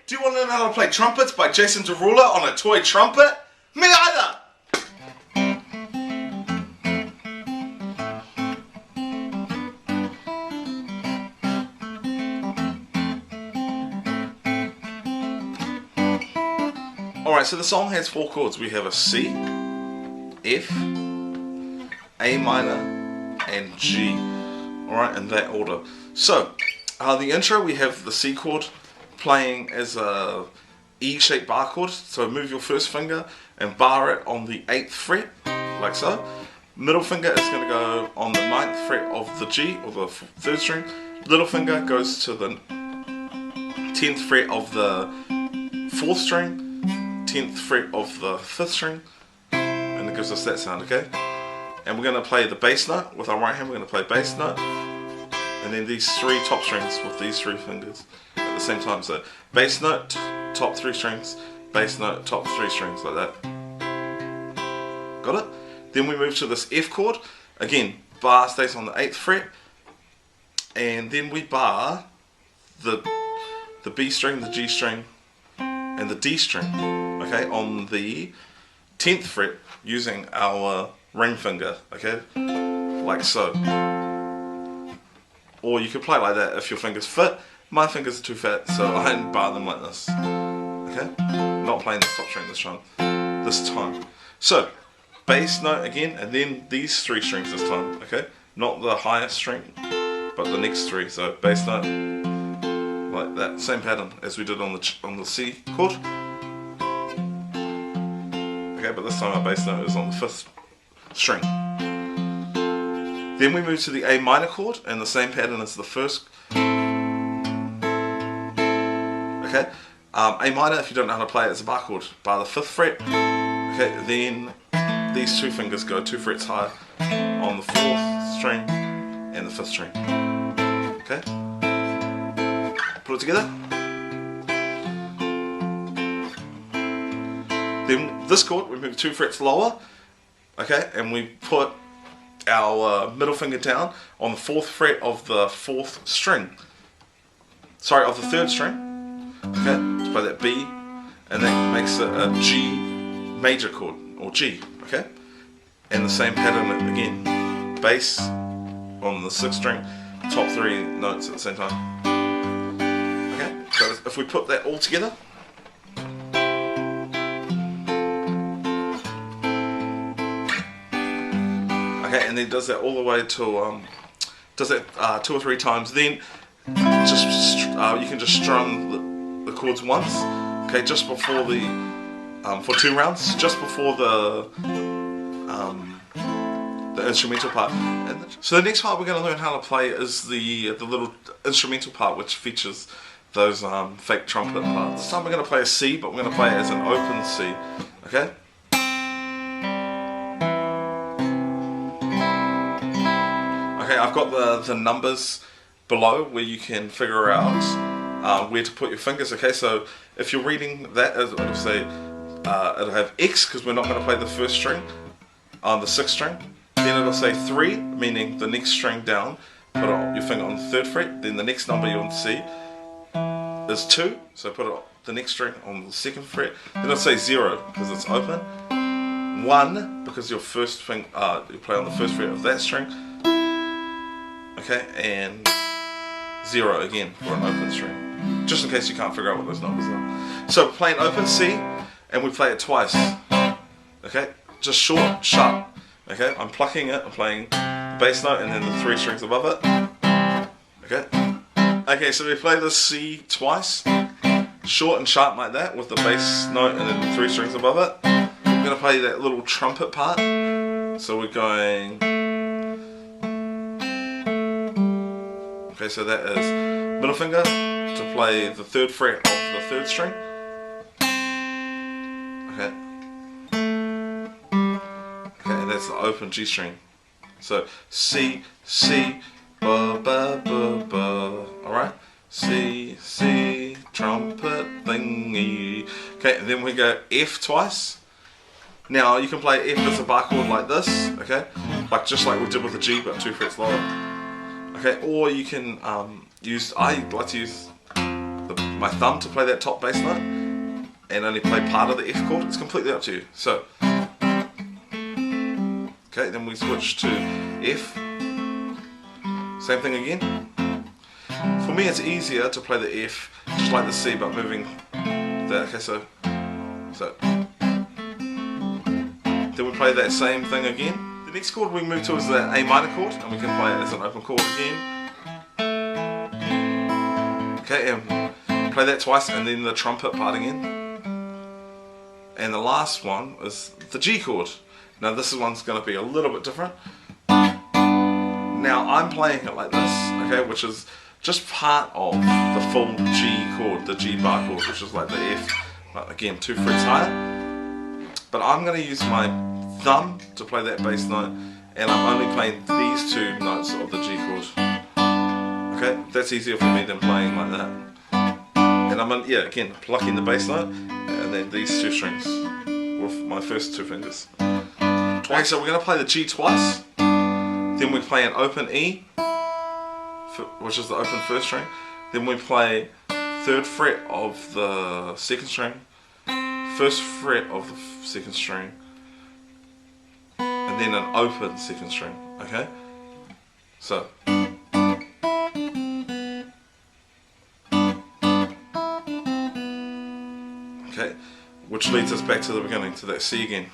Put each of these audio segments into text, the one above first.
Do you want to learn how to play Trumpets by Jason Derulo on a toy trumpet? Me either! Alright, so the song has 4 chords. We have a C, F, A minor, and G. Alright, in that order. So, the intro, we have the C chord playing as a E-shaped bar chord. So move your first finger and bar it on the 8th fret, like so. Middle finger is going to go on the 9th fret of the G, or the 3rd string. Little finger goes to the 10th fret of the 4th string. 10th fret of the 5th string, and it gives us that sound, okay? And we're going to play the bass note with our right hand. We're going to play bass note, and then these 3 top strings with these 3 fingers at the same time. So bass note, top 3 strings, bass note, top 3 strings, like that. Got it? Then we move to this F chord. Again, bar stays on the 8th fret, and then we bar the B string, the G string, and the D string, okay, on the 10th fret using our ring finger, okay, like so. Or you could play like that if your fingers fit. My fingers are too fat, so I bar them like this, okay. Not playing the top string this time. So bass note again, and then these 3 strings this time, okay, not the highest string, but the next 3. So bass note, like that, same pattern as we did on the C chord. Okay, but this time our bass note is on the 5th string. Then we move to the A minor chord, and the same pattern as the first. Okay, A minor, if you don't know how to play it, it's a bar chord, bar the 5th fret. Okay, then these 2 fingers go 2 frets higher on the 4th string and the 5th string. Okay. Put it together. Then this chord, we move 2 frets lower, okay, and we put our middle finger down on the 4th fret of the 4th string. Sorry, of the 3rd string. Okay, let's play that B, and that makes it a G major chord, or G, okay? And the same pattern again. Bass on the 6th string, top 3 notes at the same time. So if we put that all together, okay, and then does that all the way to does that 2 or 3 times. Then just you can just strum the chords once, okay, just before the for 2 rounds, just before the instrumental part. And so the next part we're going to learn how to play is the little instrumental part, which features those fake trumpet parts. This time we're going to play a C, but we're going to play it as an open C, okay? Okay, I've got the numbers below where you can figure out where to put your fingers, okay? So if you're reading that, it'll say, it'll have X, because we're not going to play the 1st string on the 6th string. Then it'll say 3, meaning the next string down, put your finger on the 3rd fret, then the next number you want to see is 2, so put the next string on the 2nd fret. Then it'll say 0 because it's open, 1 because your first finger you play on the 1st fret of that string, okay, and 0 again for an open string, just in case you can't figure out what those numbers are. So we're playing open C, and we play it twice, okay, just short, sharp, okay. I'm plucking it, I'm playing the bass note and then the 3 strings above it, okay. Okay, so we play the C twice, short and sharp like that, with the bass note and then the 3 strings above it. We're going to play that little trumpet part. So we're going... Okay, so that is middle finger to play the 3rd fret of the 3rd string. Okay. Okay, and that's the open G string. So C, C, ba ba ba ba. Alright? C, C, trumpet thingy. Okay, and then we go F twice. Now you can play F as a bar chord like this, okay? Like just like we did with the G, but 2 frets lower. Okay, or you can I like to use the my thumb to play that top bass note and only play part of the F chord. It's completely up to you. So, okay, then we switch to F. Same thing again. For me, it's easier to play the F just like the C, but moving that. Okay, so then we play that same thing again. The next chord we move to is the A minor chord, and we can play it as an open chord again. Okay, and play that twice, and then the trumpet part again. And the last one is the G chord. Now this one's going to be a little bit different. Now I'm playing it like this, okay, which is just part of the full G chord, the G bar chord, which is like the F, but again 2 frets higher. But I'm going to use my thumb to play that bass note, and I'm only playing these 2 notes of the G chord. Okay, that's easier for me than playing like that. And I'm again plucking the bass note, and then these 2 strings with my first 2 fingers. Okay, so we're going to play the G twice. Then we play an open E, which is the open first string. Then we play 3rd fret of the 2nd string, 1st fret of the 2nd string, and then an open 2nd string. Okay, so. Okay, which leads us back to the beginning, to that C again.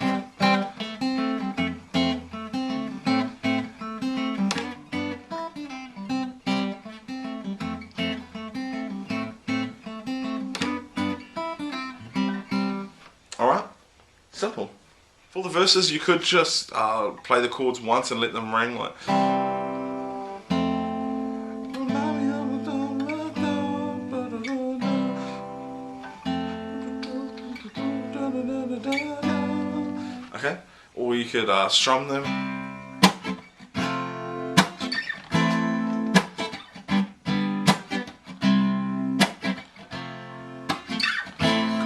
Alright, simple. For the verses, you could just play the chords once and let them ring like. Okay, or you could strum them.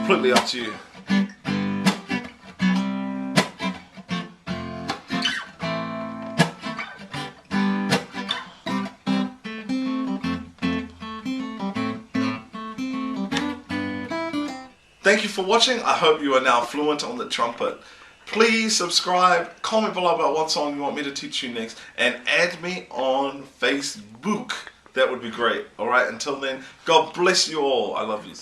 Completely up to you. Thank you for watching. I hope you are now fluent on the trumpet. Please subscribe, comment below about what song you want me to teach you next, and add me on Facebook. That would be great. Alright, until then, God bless you all. I love you.